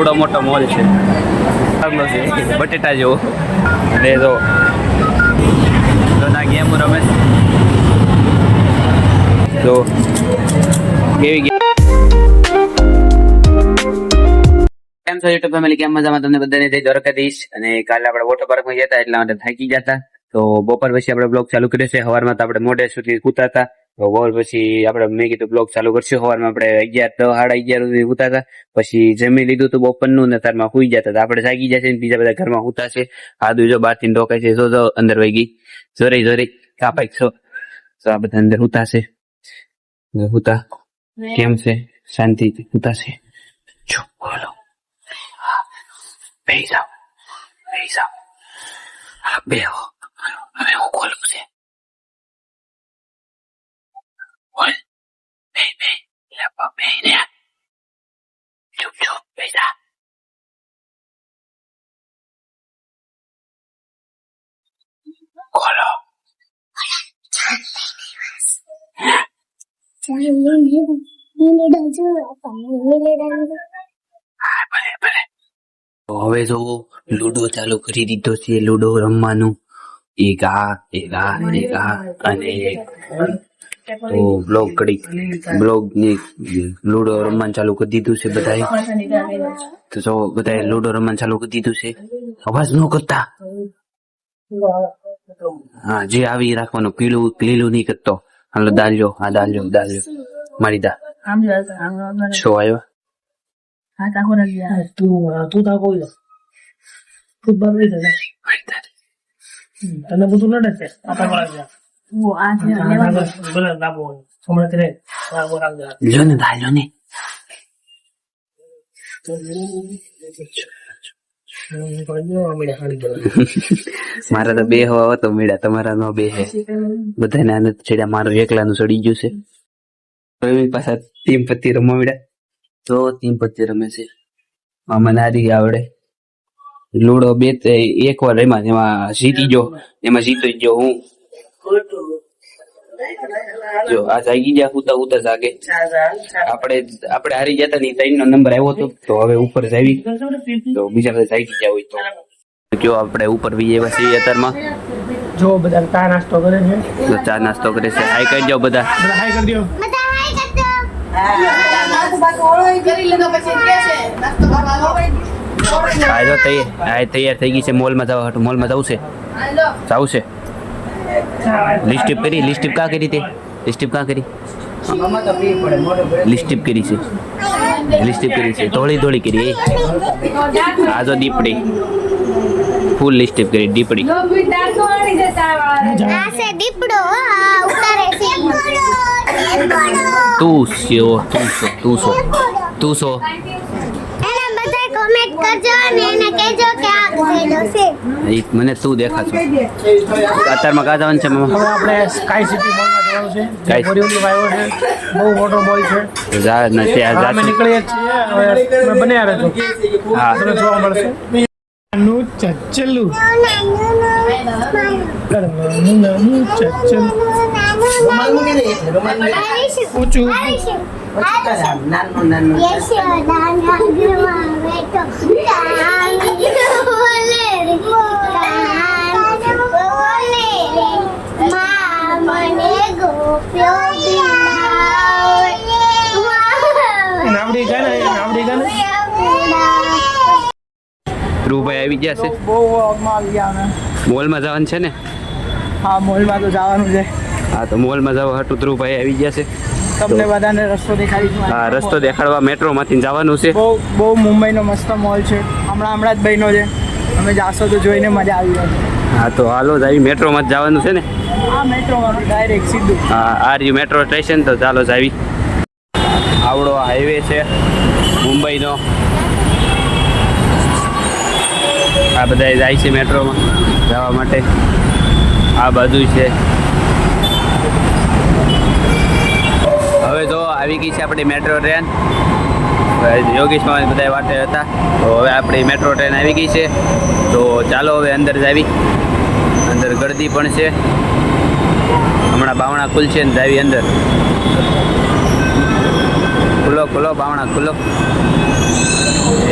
થોડો મોટો મોલ છે, બટેટા જેવો. અને જો ના ગેમ રમે તો કેવી ગેમ. કેમ છો યુટ્યુબ ફેમિલી, કેમ મજામાં? તમને બધાને જય દ્વારકાધીશ. અને કાલે આપણે વોટર પાર્કમાં ગયા હતા એટલા માટે થાકી ગયા હતા. તો બપોર પછી આપણે બ્લોગ ચાલુ કર્યો છે. સવારમાં તો આપણે મોડે સુધી ઉતા હતા. તો બપોર પછી આપણે મેં કીધું બ્લોગ ચાલુ કરશું. સવારમાં આપણે 11:30 સુધી ઉતા હતા. પછી જમી લીધું હતું બપોરનું ને તારમાં સુઈ જતા હતા. આપણે જાગી જશે ને બીજા બધા ઘરમાં ઉતા છે. આ જો 12 રોકાય છે. જો અંદર વહી ગઈ જોરી કાપાઈ છો. તો આ બધા અંદર ઉતા છે. ઉતા કેમ છે? શાંતિથી ઉતા છે. જો બોલો બેસી જાઓ. બેહો. હવે હું ખોલું છે. બોલ બે ને ચૂપ બેસી જા. ખોલો. ભલે. હવે જો લુડો ચાલુ કરી દીધો છે. લુડો રમવાનું એક આ અને તો બ્લોગ ની લુડો રમવાનું ચાલુ કરી દીધું છે બધાએ. તો જો બધાએ લુડો રમવાનું ચાલુ કરી દીધું છે. અવાજ ન કરતા. હા, જે આવી રાખવાનું. લીલું નહીં કરતો. હાલો દાલ્યો મારી દા છો આવ્યો. તને બધું નડે છે. લ્યો ને દાલ્યો ને. મારા તો બે હવા તો મેળા, તમારા નો બે હે. બધાને આનંદ છેડ્યા. મારું એકલાનું ચડી ગયું છે. પાછા ટીમ પત્તી રમવા મળ્યા. તો ટીમ પત્તી રમે છે. મને હારી આવડે. લુડો એક વાર રમ્યા, એમાં જીતી ગયો હું. જો આ જાગી ગયા ઉતા જાગે. આપણે હારી ગયા હતા ને 3 નો નંબર આવ્યો હતો. તો હવે ઉપર જાવી તો બીજા બધા જાગી ગયા હોય તો જો આપણે ઉપર બી એવા છીએ અત્યારમાં. જો બધા ચા નાસ્તો કરે છે. ચા નાસ્તો કરે છે. હાઈ કરી જાઓ બધા. હાઈ કરી દો. તૈયાર થઈ ગઈ છે. મોલમાં જવા જવું છે. લિસ્ટિપ કા કરી તે લિસ્ટિપ કરી છે. ધોળી કરી. આ જો દીપડી ફૂલ લિસ્ટિપ કરી. દીપડી તું સો મને તું દેખા છો. અત્યારમાં કા જવાનું છે મામા? આપણે સ્કાય સિટી મોલમાં જવાનું છે. બોરીવલી આવ્યો છે. બહુ મોટો મોલ છે. અમે નીકળીએ છીએ. હવે બને આવે તો હા જોવા મળશે. નાનું ચચલું ઊંચું ધ્રુવભાઈ આવી ગયા છે. મોલમાં જવાનું છે ને? હા, મોલમાં તો જવાનું છે. હા, તો મોલમાં જવા હતું ધ્રુવભાઈ આવી ગયા છે. તમને બધાને રસ્તો દેખાડીશું. હા, રસ્તો દેખાડવા મેટ્રો માંથી જવાનું છે. બહુ મુંબઈનો મસ્ત મોલ છે. હમણાં જ બન્યો છે. તમે જાશો તો જોઈને મજા આવી જશે. હા, તો હાલો જાવી. મેટ્રો માં જવાનું છે ને? હા, મેટ્રોમાં ડાયરેક્ટ સીધું. હા, આ રહ્યું મેટ્રો સ્ટેશન. તો ચાલો જાવી. આવડો હાઈવે છે મુંબઈનો. આ બધા જાય છે મેટ્રોમાં જવા માટે. આ બાજુ છે. હવે તો આવી ગઈ છે આપણી મેટ્રો ટ્રેન. યોગેશમાં બધા વાટે હતા. તો હવે આપણી મેટ્રો ટ્રેન આવી ગઈ છે. તો ચાલો હવે અંદર જાવી. અંદર ગળદી પણ છે. હમણાં બાવણા ખુલશે ને જાવી અંદર. ખુલ્લો બાવણા ખુલ્લો.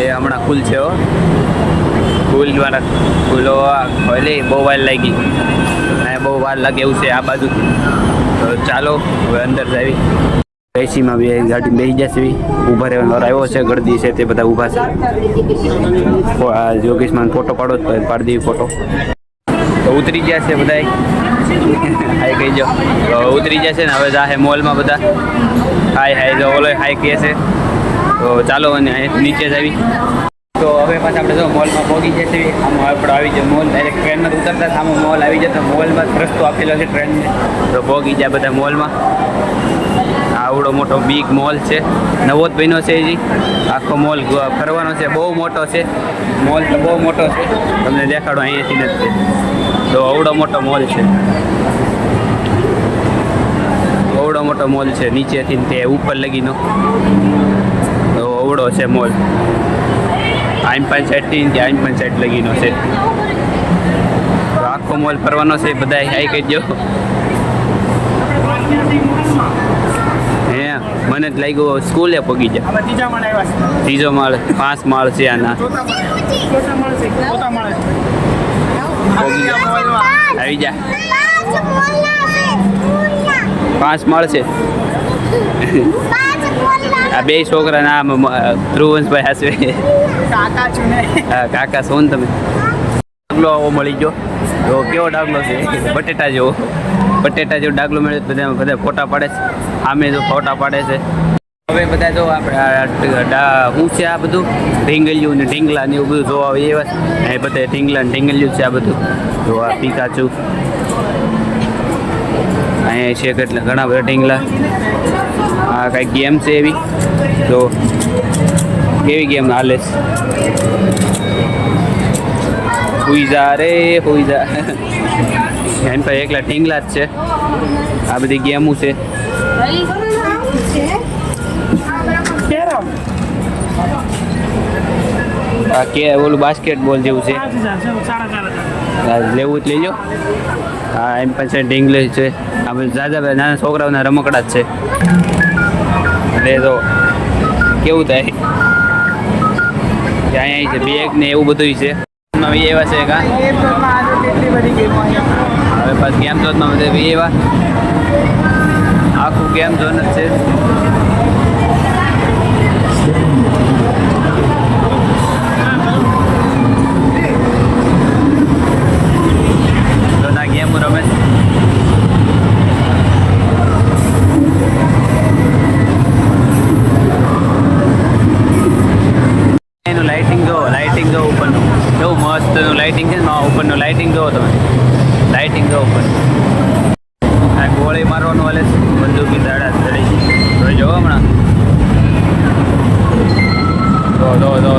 એ હમણાં ખુલ છે હો. ખુલ દ્વારા ખુલ્લો ખોલી બહુ વાર લાગી અને બહુ વાર લાગે એવું છે આ બાજુ. તો ચાલો હવે અંદર જાવી. એસીમાં બે ગાડી બેસી જશે. ઊભા રહેવાનો આવ્યો છે, ગળદી છે તે બધા ઊભા છે. યોગેશમાં ફોટો પાડો તો પાડી દેવી ફોટો. તો ઉતરી ગયા છે બધા. હાય કહી જાઓ. તો ઉતરી જશે ને હવે જાહે મોલમાં બધા. હાય જો ઓલો હાય કહે છે. તો ચાલો અને નીચે જ આવી. તો હવે પાછા આપણે જો મોલમાં પહોંચી જશે. આમાં આપણે આવી જાય મોલ. ડાયરેક્ટ ટ્રેનમાં ઉતરતા આમાં મોલ આવી જતો. મોલમાં રસ્તો આપેલો છે ટ્રેનને. તો પહોંચી જાય બધા મોલમાં. આવડો મોટો બિગ મોલ છે. નવો જ બન્યો છે હજી. આખો મોલ ફરવાનો છે. બહુ મોટો છે મોલ. તો બહુ મોટો છે. તમને દેખાડો અહીંયાથી નથી. તો આવડો મોટો મોલ છે. આવડો મોટો મોલ છે નીચેથી તે ઉપર લગીનો. તો આવડો છે મોલ. આઈમ પંચાયતથી કે આઈમ પંચાયત લગીનો છે. તો આખો મોલ ફરવાનો છે. બધા આઈ કહેજો. મને જ લાગ્યું સ્કૂલે પગી જાય. ત્રીજો માળ 5 માળ છે આના. આવી જા. 5 માળ છે. આ બે છોકરા ના ધ્રુવંશભાઈ હાસવે. હા કાકા છો ને તમે. ડાગલો આવો મળી ગયો. તો કેવો ડાગલો છે? બટેટા જેવો. બટેટા જેવો ડાગલો મળે. બધા ફોટા પાડે છે. સામે જો ફોટા પાડે છે. હવે બધા જો આપણે શું છે આ બધું ઢીંગલિયું ને ઢીંગલા ને એવું બધું જોવા આવે એવા. એ બધા ઢીંગલા ને ઢીંગલિયું છે આ બધું. જો આ પિકાચુ અહીંયા છે કેટલા ઘણા બધા ઢીંગલા. આ કાંઈક ગેમ છે એવી. તો કેવી ગેમ હાલે છે? હુઈ જા રે હુઈ જા. એમ તો એકલા ઢીંગલા જ છે. આ બધી ગેમો છે. આ કે ઓલું બાસ્કેટબોલ જેવું છે. લેવું જ લઈ લો. હા એમ પણ ઇંગ્લિશ છે. આ બધું જાજા નાના છોકરાઓના રમકડા જ છે. એટલે તો કેવું થાય અહીંયા છે બેગ ને એવું બધું છે. એવા છે કા હવે પાછું ગેમ ઝોનમાં બધે એવા આખું ગેમ ઝોન જ છે. ગેમ રમે છે. એનું લાઇટિંગ જો ઉપરનું કેવું મસ્ત લાઇટિંગ છે ને. ઉપરનું લાઇટિંગ જોવો તમે. લાઇટિંગ જો ઉપર આ ગોળી મારવાનું હાલે છે. બંદૂકી દાડા ચડી જોઈ જો હમણાં.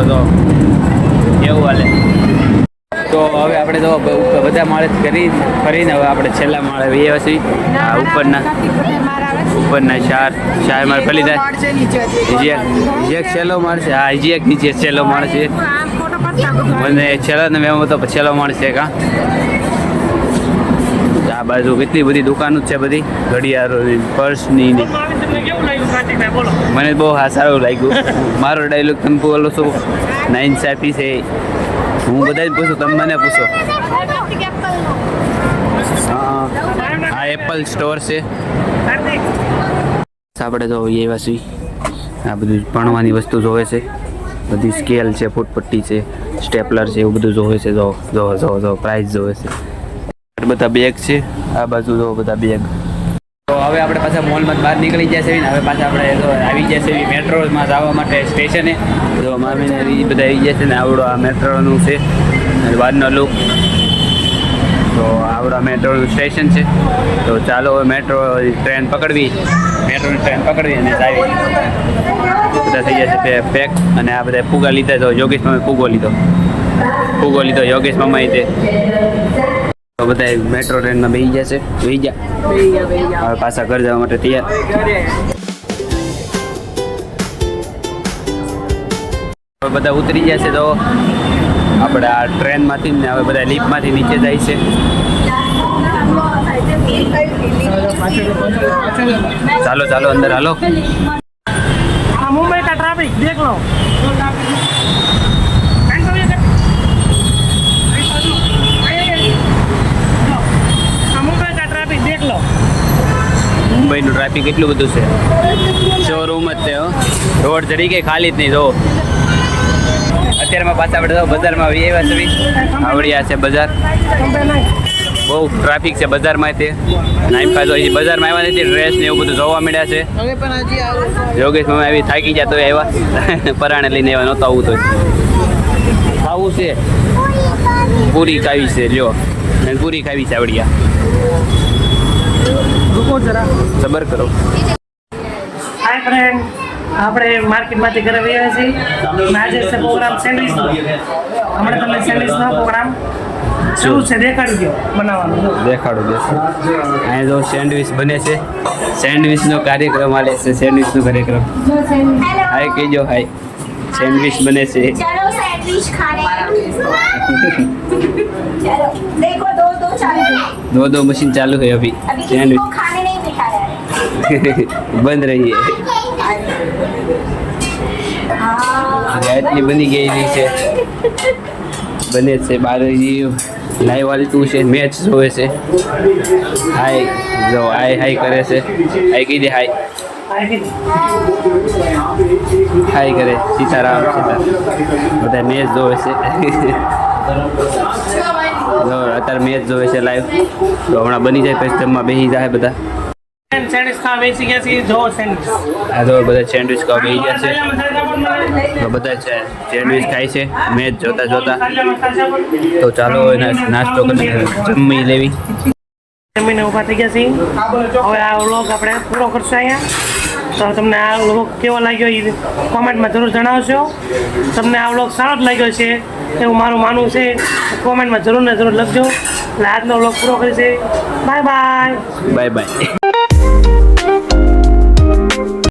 જો કેવું હાલે. તો હવે આપણે તો બધા માળે કરીને હવે આપણે છેલ્લા માળે એ છીએ. આ ઉપરના ચાર માળ ફરી જાય. એક છેલ્લો માળ છે. હા હજી એક નીચે છેલ્લો માળ છે. મને છેલ્લો ને મેં તો છેલ્લો માળ છે કા. આ બાજુ કેટલી બધી દુકાનો છે. બધી ઘડિયાળો પર્સની. મને બહુ સારું લાગ્યું. મારો ડાયલોગ તમે બોલો છો. નાઇન્સાફી છે. હું બધા જ પૂછું. તમે મને પૂછો. હા એપલ સ્ટોર છે. આપણે તો એવા છીએ. આ બધું ભણવાની વસ્તુ જોવે છે. બધી સ્કેલ છે, ફૂટપટ્ટી છે, સ્ટેપલર છે, એવું બધું જોવે છે. જો પ્રાઇસ જોવે છે. બધા બેગ છે આ બાજુ. જો બધા બેગ. તો હવે આપણે પાછા મોલમાં બહાર નીકળી જશે ને. હવે પાછા આપણે આવી જશે મેટ્રોમાં જવા માટે સ્ટેશને. જો મામીને બધા આવી જશે ને. આવડો આ મેટ્રોનું છે બહારનો લુક. તો આવડા મેટ્રોનું સ્ટેશન છે. તો ચાલો હવે મેટ્રોની ટ્રેન પકડવી અને આવી બધા થઈ જશે પેક. અને આ બધા ફુગા લીધા. તો યોગેશ મામાએ ફુગો લીધો યોગેશ મામાએ તે. તો બધા મેટ્રો ટ્રેનમાં બેસી જશે. હવે પાછા ઘર જવા માટે તૈયાર. હવે બધા ઉતરી જશે. તો આપણે આ ટ્રેનમાંથી ને હવે બધા લિફ્ટમાંથી નીચે જાય છે. ચાલો અંદર હાલો. ट्रैफिक देख लो मुंबई का ट्रैफिक देख लो મુંબઈનું ટ્રાફિક એટલું બધું છે શોરૂમ જ છે હો રોડ તરીકે ખાલી જ નહીં જો અત્યારમાં પાછા આપણે તો બજારમાં આવી આવ્યા છે આવડિયા છે બજાર બહુ ટ્રાફિક છે બજારમાં તે નાઈમ પાછો બજારમાં આવ્યા નથી ડ્રેસ ને એવું બધું જોવા મળ્યા છે યોગેશ મમ્મી આવી થાકી જતો આવ્યા પરાણે લઈને આવ્યા નહોતા આવું તો ખાવું છે પૂરી ખાવી છે લ્યો પૂરી ખાવી છે આવડિયા रुको जरा સબર કરો हाय फ्रेंड આપણે માર્કેટમાંથી ઘરે આવ્યા છીએ આજે છે પ્રોગ્રામ સેન્ડવિચનો હમણાં તમને સેન્ડવિચનો પ્રોગ્રામ શું છે દેખાડી દો બનાવવાનું દેખાડો દેશો અહીંયા જો સેન્ડવિચ બને છે સેન્ડવિચનો કાર્યક્રમ આલે છે સેન્ડવિચનો કાર્યક્રમ હાય કહેજો હાય સેન્ડવિચ બને છે चलो सैंडविच खाने चलो देखो दो चालू है दो मशीन चालू है अभी अभी किसी को खाने नहीं बिठा रहा है बंद रही है એટલી બની ગયેલી છે બને છે બાર લાઈવ વાળી તું છે મેચ જોવે છે હાય જો હાય કરે છે હાય કહી દે હાય હાય કરે સીતારામ બધા મેચ જોવે છે અત્યારે મેચ જોવે છે લાઈવ તો હમણાં બની જાય પછી જમવા બેસી જાય બધા સેન્ડવિચ ખાવા બેસી ગયા છીએ જો સેન્ડવિચ આ તો બધા સેન્ડવિચ ખાવા બેસી ગયા છે તો બધા સેન્ડવિચ ખાય છે મેચ જોતા તો ચાલો એના નાસ્તો કરીને જમી લેવી જમીને ઊભા થઈ ગયા છીએ હવે આ વ્લોગ આપણે પૂરો કરશું અહીંયા તો તમને આ વ્લોગ કેવો લાગ્યો એ કોમેન્ટમાં જરૂર જણાવશો તમને આ વ્લોગ સારો જ લાગ્યો છે એવું મારું માનવું છે કોમેન્ટમાં જરૂર ને જરૂર લખજો એટલે આજનો વ્લોગ પૂરો કરીશું બાય બાય બાય બાય